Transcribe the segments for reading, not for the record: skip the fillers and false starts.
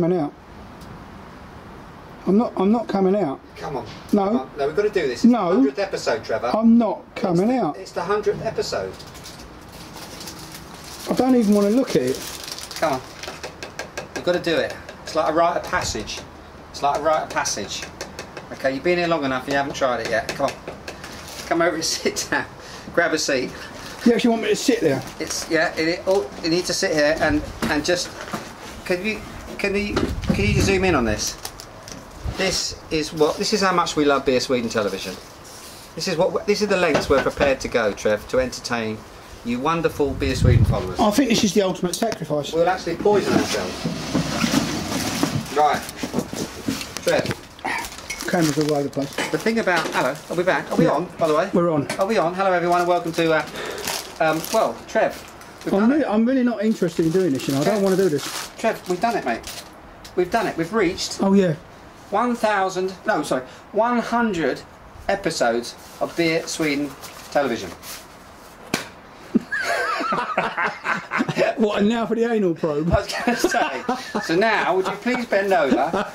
coming out. I'm not coming out. Come on. No. Come on. No, we've got to do this. It's no. the 100th episode, Trevor. I'm not coming out. It's the 100th episode. I don't even want to look at it. Come on. We've got to do it. It's like a rite of passage. It's like a rite of passage. Okay, you've been here long enough and you haven't tried it yet. Come on. Come over and sit down. Grab a seat. You actually want me to sit there? It's you need to sit here and just can you just zoom in on this? This is how much we love Beer Sweden television. This is the lengths we're prepared to go, Trev, to entertain you wonderful Beer Sweden followers. I think this is the ultimate sacrifice. We'll actually poison ourselves. Right, Trev. Cameras all over the place. The thing about are we back? Are we on? By the way, we're on. Are we on? Hello everyone and welcome to well, Trev. I'm really not interested in doing this. You know, Trev, I don't want to do this. Trev, we've done it, mate. We've done it. We've reached. Oh yeah. 100 episodes of Beer Sweden television. What, and now for the anal probe? I was going to say. So now, would you please bend over?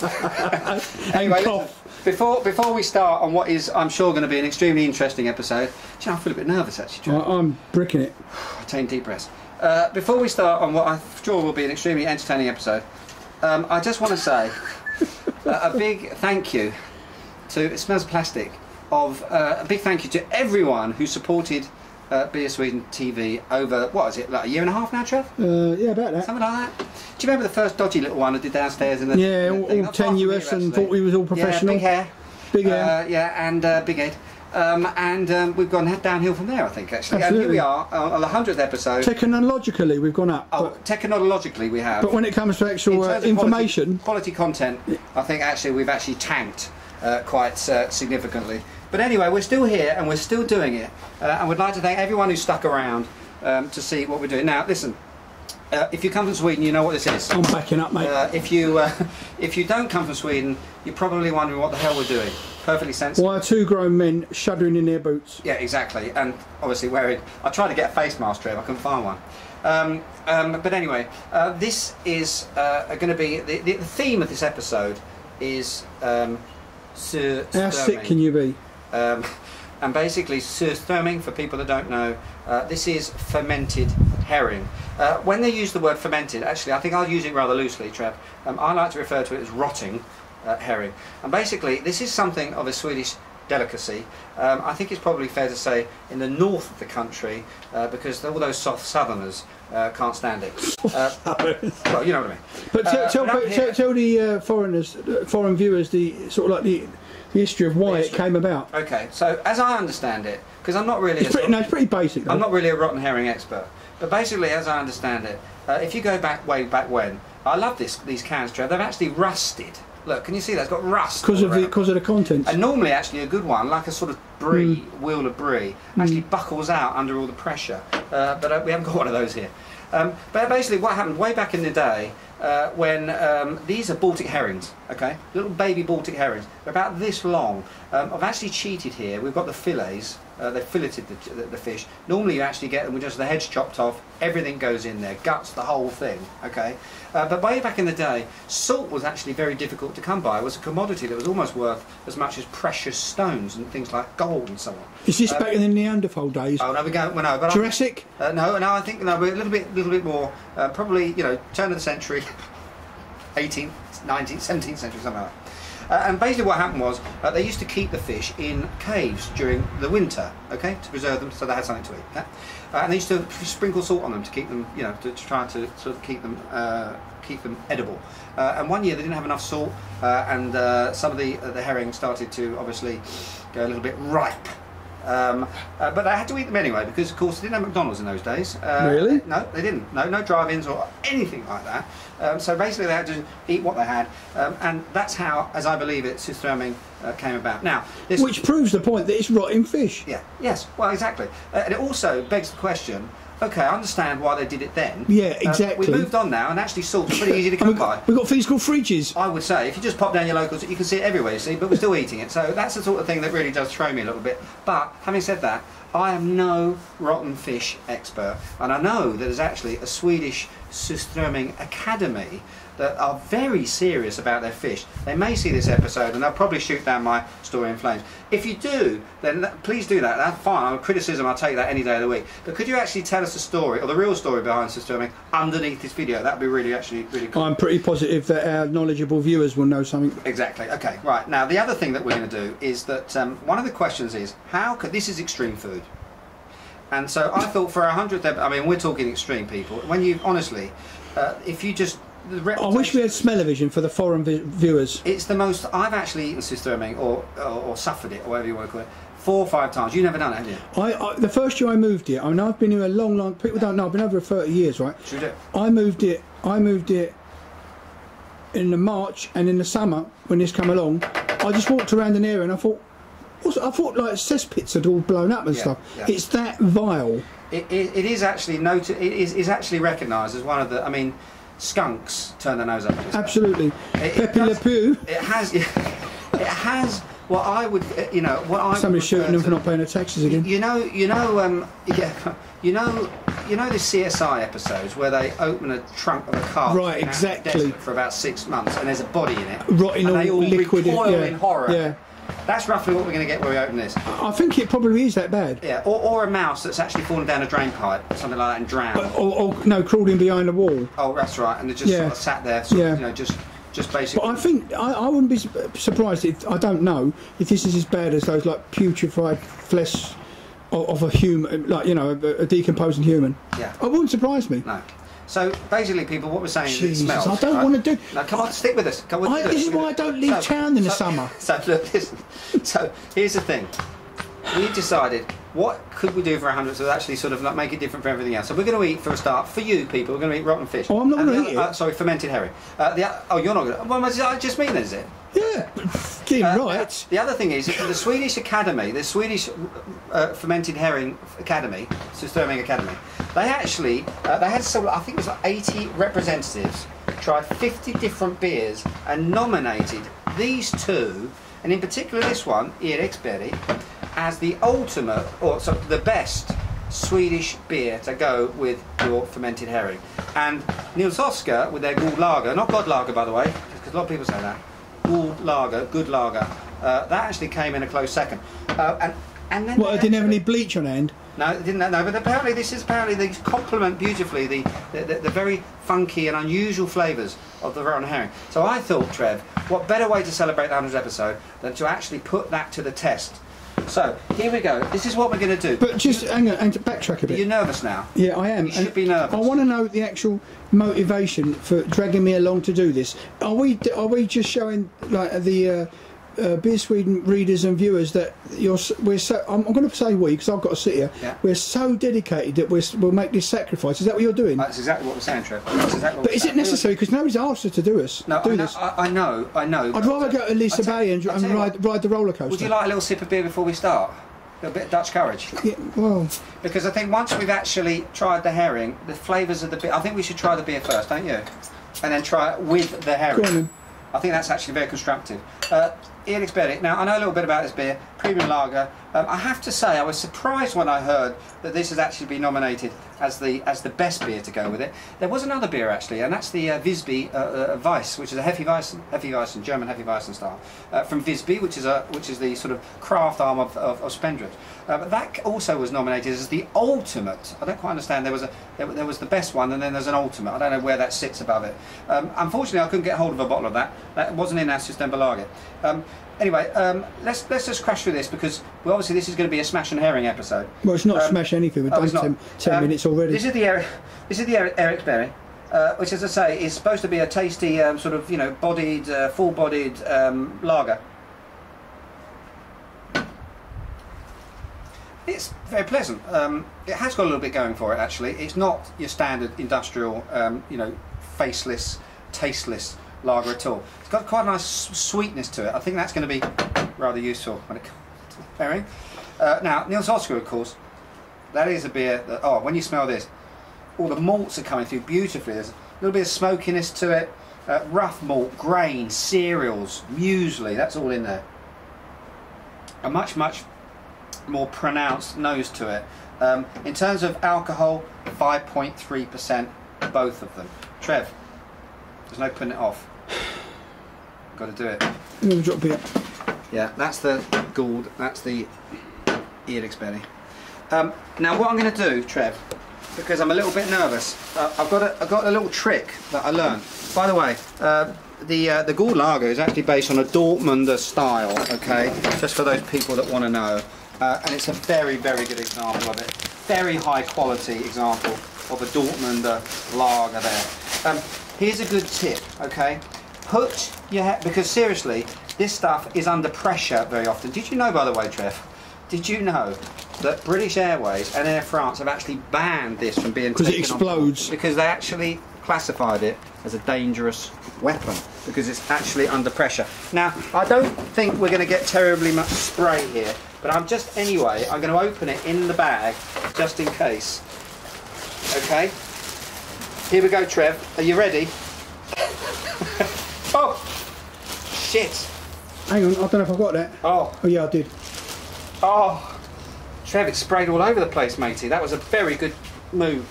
Anyway, listen, before we start on what is, I'm sure, going to be an extremely interesting episode. Do you know, I feel a bit nervous actually. I'm bricking it. Take deep breaths. Before we start on what I'm sure will be an extremely entertaining episode, I just want to say a big thank you to It Smells Plastic. A big thank you to everyone who supported BeerSwedenTV over, what is it, like a year and a half now, Trev? Yeah, about that. Something like that. Do you remember the first dodgy little one I did downstairs in the... Yeah, all tenuous and thought we was all professional. Yeah, big hair. Big hair. Yeah, and big head. We've gone downhill from there, I think, actually. Absolutely. And here we are on the 100th episode. Technologically, we've gone up. Oh, technologically we have. But when it comes to actual information... Quality content, I think actually we've actually tanked quite significantly. But anyway, we're still here and we're still doing it. And we'd like to thank everyone who stuck around to see what we're doing. Now, listen, if you come from Sweden, you know what this is. I'm backing up, mate. If you don't come from Sweden, you're probably wondering what the hell we're doing. Perfectly sensible. Why are two grown men shuddering in their boots? Yeah, exactly. And obviously wearing... I tried to get a face mask, Trev, I couldn't find one. But anyway, this is going to be... The theme of this episode is... How sick can you be? And basically, Surströmming, for people that don't know, this is fermented herring. When they use the word fermented, actually, I think I'll use it rather loosely, Trev. I like to refer to it as rotting herring. And basically, this is something of a Swedish delicacy. I think it's probably fair to say in the north of the country, because all those soft southerners can't stand it. Well, you know what I mean. But tell the foreign viewers, the sort of like the history of why it came about. Okay, so as I understand it, because I'm not really... It's pretty basic, though. I'm not really a rotten herring expert, but basically, as I understand it, if you go way back when, I love these cans, Trev, they've actually rusted. Look, can you see that? It's got rust. Because of the contents. And normally, actually, a good one, like a sort of brie, wheel of brie, actually buckles out under all the pressure. But we haven't got one of those here. But basically, what happened way back in the day, when these are Baltic herrings, okay, little baby Baltic herrings. They're about this long. I've actually cheated here. We've got the fillets. They've filleted the fish. Normally, you actually get them with just the heads chopped off. Everything goes in there, guts, the whole thing. Okay, but way back in the day, salt was actually very difficult to come by. It was a commodity that was almost worth as much as precious stones and things like gold and so on. Is this back in the Neanderthal days? Oh no, we go. Well, no, but Jurassic? No, I think we're a little bit more. Probably, turn of the century, 18th, 19th, 17th century, something like that. And basically what happened was they used to keep the fish in caves during the winter, okay, to preserve them so they had something to eat. Yeah? And they used to sprinkle salt on them to keep them, to try to sort of keep them edible. And one year they didn't have enough salt, and some of the herring started to obviously go a little bit ripe. But they had to eat them anyway because, of course, they didn't have McDonald's in those days. Really? No, they didn't. No drive-ins or anything like that. So basically, they had to eat what they had, and that's how, as I believe it, Surströmming came about. Now, which proves the point that it's rotting fish. Yeah. Yes. Well, exactly. And it also begs the question. Okay, I understand why they did it then. Yeah, exactly. We moved on now, and actually salt's pretty easy to come by. We've got things called fridges. I would say, if you just pop down your locals, you can see it everywhere, you see, but we're still eating it. So that's the sort of thing that really does throw me a little bit. But, having said that, I am no rotten fish expert, and I know that there's actually a Swedish Surströmming Academy that are very serious about their fish, they may see this episode and they'll probably shoot down my story in flames. If you do, then please do that. That's fine. Criticism, I'll take that any day of the week. But could you actually tell us the story, or the real story behind Surströmming, underneath this video? That would be really cool. I'm pretty positive that our knowledgeable viewers will know something. Exactly. Okay, right. Now, the other thing that we're going to do is that one of the questions is, how could... This is extreme food. And so I thought for 100th episode, I mean, we're talking extreme, people. When you, honestly, if you just... I wish we had smell-o-vision for the foreign viewers. It's the most... I've actually eaten Surströmming, or suffered it, or whatever you want to call it, 4 or 5 times. You've never done it, have you? The first year I moved here, I mean, I've been here a long... People don't know, I've been over 30 years, right? Should we do it? I moved it in the March, and in the summer, when this came along, I just walked around an area and I thought like cesspits had all blown up and stuff. Yeah. It's that vile. It is actually noted. It is actually recognised as one of the... I mean... Skunks turn their nose up at this. Absolutely. Pepe Le Pew. It has what I would, what I. Somebody's shooting them for not paying their taxes again. You know the CSI episodes where they open a trunk of a car. Right, exactly. For about 6 months, and there's a body in it. Rotting and they all liquid. recoil in horror. Yeah. That's roughly what we're going to get when we open this. I think it probably is that bad. Yeah, or a mouse that's actually fallen down a drain pipe, something like that, and drowned. Or no, crawled in behind a wall. Oh, that's right, and it just sort of sat there, just basically. But I think I wouldn't be surprised if, I don't know, if this is as bad as those like putrefied flesh of a human, like a decomposing human. Yeah. It wouldn't surprise me. No. So basically, people, what we're saying is it smells. I don't want to do. No, come on, stick with us. This is why I don't leave town in the summer. So look, listen. So here's the thing. We decided what could we do for 100 to actually sort of like make it different for everything else. So we're going to eat, for a start, for you people, we're going to eat rotten fish. Oh, I'm not going to eat it. Sorry, fermented herring. You're not going to. Well, just me then, is it? Yeah, right. The other thing is the Swedish Academy, the Swedish Fermented Herring Academy, Surströmming Academy. They actually they had I think it was like 80 representatives, tried 50 different beers and nominated these two, and in particular this one, Eriksberg, as the ultimate, or the best Swedish beer to go with your fermented herring. And Nils Oskar with their Gold Lager, not God Lager by the way, because a lot of people say that. Gold Lager, good lager. That actually came in a close second. And then it didn't have any bleach on hand. No, it didn't. No, but apparently these complement beautifully the very funky and unusual flavours of the rotten herring. So I thought, Trev, what better way to celebrate the 100th episode than to actually put that to the test. So here we go. This is what we're going to do. But just hang on, and to backtrack a bit. Are you nervous now? Yeah, I am. You should be nervous. I want to know the actual motivation for dragging me along to do this. Are we just showing like the Beer Sweden readers and viewers that we're so? I'm going to say we, because I've got to sit here. Yeah. We're so dedicated that we'll make this sacrifice. Is that what you're doing? That's exactly what we're saying, Trev. That's exactly what but is it necessary? Because nobody's asked us to do this. No, I know. I'd rather go to Lisa Bay and ride the roller coaster. Would you like a little sip of beer before we start? A little bit of Dutch courage. Yeah, well. Because I think once we've actually tried the herring, the flavours of the beer. I think we should try the beer first, don't you? And then try it with the herring. Go on, then. I think that's actually very constructive. Eriksberg. Now I know a little bit about this beer, premium lager. I have to say I was surprised when I heard that this has actually been nominated as the best beer to go with it. There was another beer actually, and that's the Visby Weiss, which is a Hefeweizen, German Hefeweizen style, from Visby, which is the sort of craft arm of Spendrup. But that also was nominated as the ultimate. I don't quite understand. There was the best one, and then there's an ultimate. I don't know where that sits above it. Unfortunately, I couldn't get hold of a bottle of that. That wasn't in our Systember Lager. Anyway, let's just crash through this, because obviously this is going to be a smash and herring episode. Well, it's not smash anything. We've done 10 minutes already. This is the Eriksberg, which, as I say, is supposed to be a tasty sort of bodied, full-bodied lager. It's very pleasant. It has got a little bit going for it actually. It's not your standard industrial, faceless, tasteless lager at all. It's got quite a nice sweetness to it. I think that's going to be rather useful when it comes to herring. Now, Nils Oskar, of course, that is a beer that, when you smell this, all the malts are coming through beautifully. There's a little bit of smokiness to it, rough malt, grain, cereals, muesli, that's all in there. A much more pronounced nose to it. In terms of alcohol, 5.3%, both of them. Trev, There's no putting it off. Got to do it. Let me drop it. Yeah, that's the gourd. That's the helix belly. Now what I'm going to do, Trev, because I'm a little bit nervous, I've got a little trick that I learned. By the way, the gourd lager is actually based on a Dortmunder style. Okay, just for those people that want to know, and it's a very, very good example of it. Very high quality example of a Dortmunder lager there. Here's a good tip. Okay, because seriously, this stuff is under pressure very often. Did you know, by the way, Trev? Did you know that British Airways and Air France have actually banned this from being taken on? Because it explodes. Because they actually classified it as a dangerous weapon because it's actually under pressure. Now, I don't think we're going to get terribly much spray here, but I'm going to open it in the bag just in case. Okay? Here we go, Trev. Are you ready? Oh! Shit! Hang on, I don't know if I got that. Oh yeah, I did. Oh! Trev, it sprayed all over the place, matey. That was a very good move.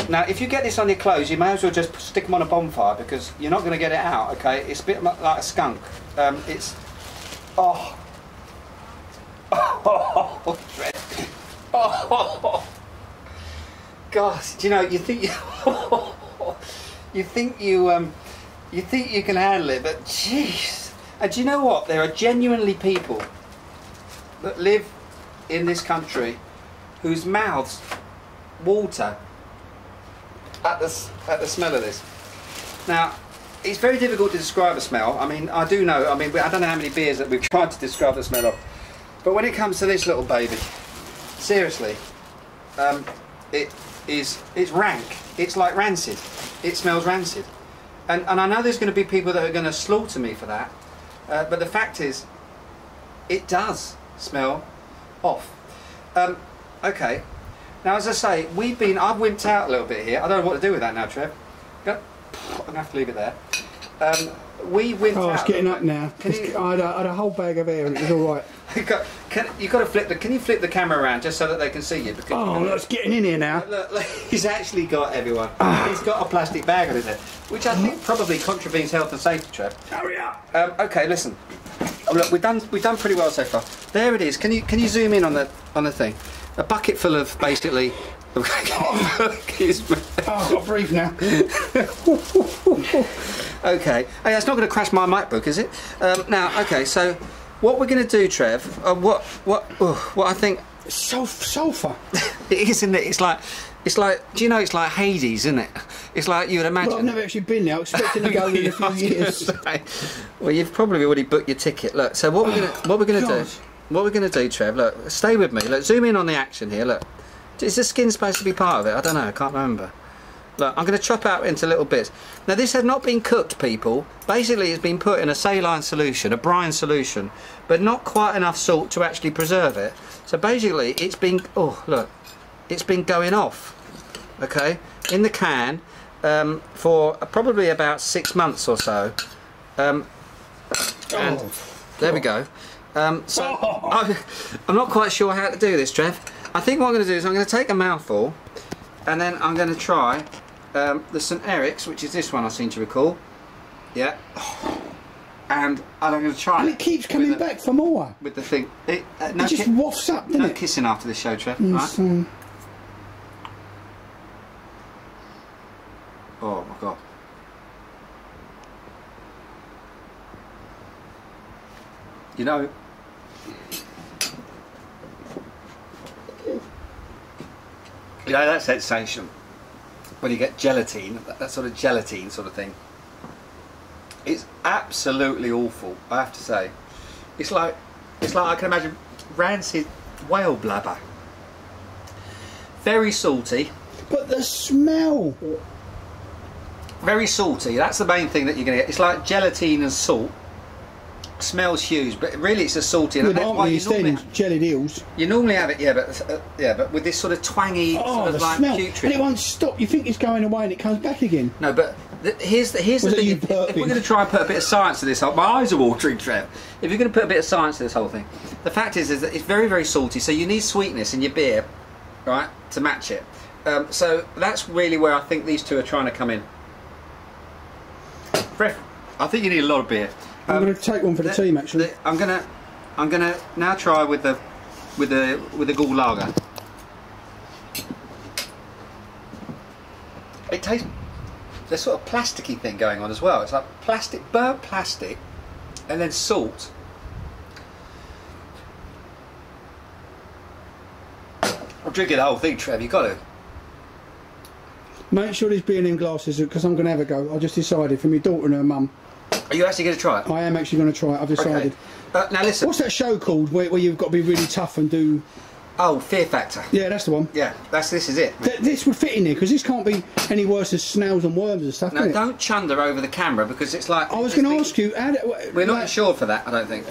Now, if you get this on your clothes, you may as well just stick them on a bonfire because you're not going to get it out, okay? It's a bit like a skunk. It's... Oh! Oh! Trev. Oh! God, do you know, you think you can handle it, but jeez. And do you know what? There are genuinely people that live in this country whose mouths water at the smell of this. Now, it's very difficult to describe a smell. I mean, I do know. I mean, I don't know how many beers that we've tried to describe the smell of, but when it comes to this little baby, seriously, it's rank. It's like rancid. It smells rancid. And I know there's going to be people that are going to slaughter me for that, but the fact is, it does smell off. Okay. Now, as I say, I've wimped out a little bit here. I don't know what to do with that now, Trev. I'm going to have to leave it there. We wimped out. Oh, it's getting up now. I had a whole bag of air and it was all right. You've got to flip can you flip the camera around just so that they can see you? Because, oh, look, it's getting in here now. Look, he's actually got everyone. He's got a plastic bag on his head, which I think probably contravenes health and safety, Trev. Hurry up. Okay, listen. Oh, look, we've done pretty well so far. There it is. Can you zoom in on the thing? A bucket full of basically. Excuse me. Oh, I've got to breathe now. Okay. Hey, that's not going to crash my MacBook, is it? Now, okay. So, what we're going to do, Trev? What I think. Sulphur. It is, isn't it? It's like. Do you know? It's like Hades, isn't it? It's like you would imagine. Well, I've never actually been there. Expecting to go in a few years. Well, you've probably already booked your ticket. Look. So what we're gonna do, Trev? Look, stay with me. Look, zoom in on the action here. Look. Is the skin supposed to be part of it? I don't know. I can't remember. Look, I'm going to chop out into little bits. Now, this has not been cooked, people. Basically, it's been put in a saline solution, a brine solution, but not quite enough salt to actually preserve it. So basically, it's been... Oh, look. It's been going off, okay, in the can for probably about 6 months or so. And there we go. I'm not quite sure how to do this, Trev. I think what I'm going to do is I'm going to take a mouthful and then I'm going to try the St. Eric's, which is this one I seem to recall. Yeah. And I'm going to try and it keeps coming back for more. With the thing. It just wafts up, doesn't it? No kissing after this show, Trev. Right? Oh my God. You know, that sensation when you get gelatine, that sort of gelatine sort of thing. It's absolutely awful, I have to say. It's like I can imagine rancid whale blabber. Very salty. But the smell. Very salty. That's the main thing that you're going to get. It's like gelatine and salt. Smells huge, but really it's a salty. And that's why you normally jellied eels. You normally have it, but with this sort of twangy, sort of like smell. putrid. And it won't stop. You think it's going away and it comes back again. No, but here's the thing. If we're going to try and put a bit of science to this, my eyes are watering, Trev. If you're going to put a bit of science to this whole thing, the fact is that it's very, very salty. So you need sweetness in your beer, right, to match it. So that's really where I think these two are trying to come in. Trev, I think you need a lot of beer. I'm going to take one for the team actually. I'm gonna now try with the gall lager. It tastes. There's sort of plasticky thing going on as well. It's like plastic, burnt plastic, and then salt. I'm drinking the whole thing, Trev. You got to. Make sure there's beer in them glasses because I'm going to have a go. I just decided for my daughter and her mum. Are you actually going to try it? I am actually going to try it. I've decided. Okay. Now listen. What's that show called where you've got to be really tough and do? Oh, Fear Factor. Yeah, that's the one. Yeah, this is it. This would fit in here because this can't be any worse than snails and worms and stuff. No, don't chunder over the camera because it's like. I was going to ask you. We're not insured for that, I don't think.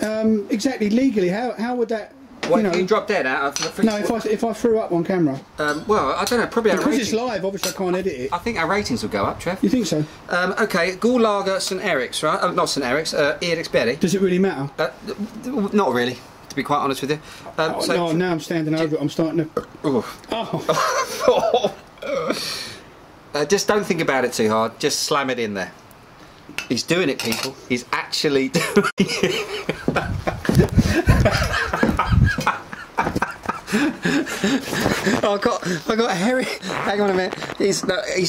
Exactly legally, how would that? What, if you drop dead out? No, if I threw up on camera. Well, I don't know. Probably our because ratings. it's live. Obviously, I can't edit it. I think our ratings will go up, Trev. You think so? Okay, Gall Lager, St Eric's, right? Not St Eric's. Eric's. Does it really matter? Not really. To be quite honest with you. No, now I'm standing over it. I'm starting to. Oh. Just don't think about it too hard. Just slam it in there. He's doing it, people. He's actually doing it. I got Harry. Hang on a minute. He's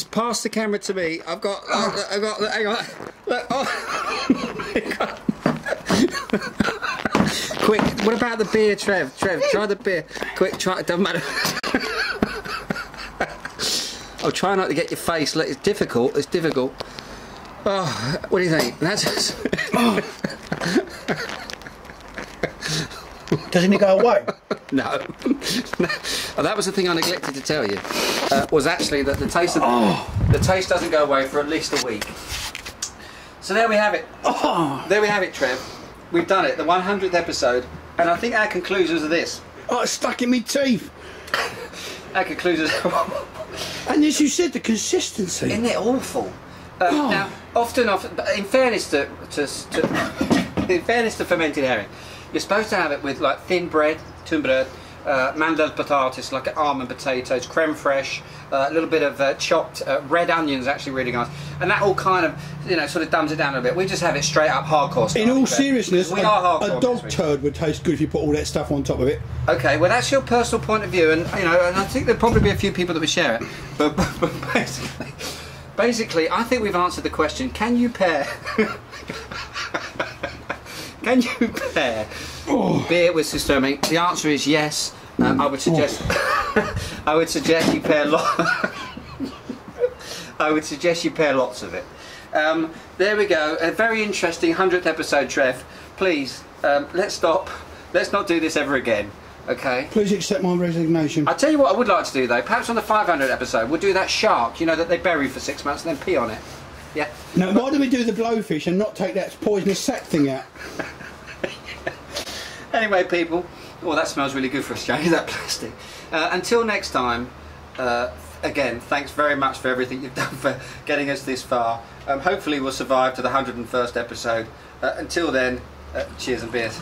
passed the camera to me. I've got. Hang on. Look, oh. Quick. What about the beer, Trev? Trev, try the beer. Quick, try. It doesn't matter. I'll try not to get your face. Look, it's difficult. It's difficult. Oh, what do you think? That's. Doesn't it go away? No. Oh, that was the thing I neglected to tell you. Was actually that the taste doesn't go away for at least a week. So there we have it. There we have it, Trev. We've done it. The 100th episode, and I think our conclusions are this. Oh, it's stuck in my teeth. Our conclusions. And as you said, the consistency. Isn't it awful? Now, often, in fairness to fermented herring, you're supposed to have it with like thin bread, tunnbröd, mandelpotatis, like almond potatoes, creme fraiche, a little bit of chopped red onions, actually really nice, and that all kind of, sort of dumbs it down a bit. We just have it straight up hardcore style. In all seriousness, we are hardcore. A dog turd would taste good if you put all that stuff on top of it. Okay, well that's your personal point of view, and and I think there'll probably be a few people that would share it, but basically, I think we've answered the question: can you pair? Can you pair beer with Surströmming? The answer is yes. I would suggest. I would suggest you pair I would suggest you pair lots of it. There we go. A very interesting 100th episode, Trev. Please, let's stop. Let's not do this ever again. Okay. Please accept my resignation. I'll tell you what I would like to do though. Perhaps on the 500th episode, we'll do that shark. That they bury for 6 months and then pee on it. Yeah. No, why do we do the blowfish and not take that poisonous sac thing out? Anyway, people, that smells really good for a change, that plastic. Until next time, again, thanks very much for everything you've done for getting us this far. Hopefully we'll survive to the 101st episode. Until then, cheers and beers.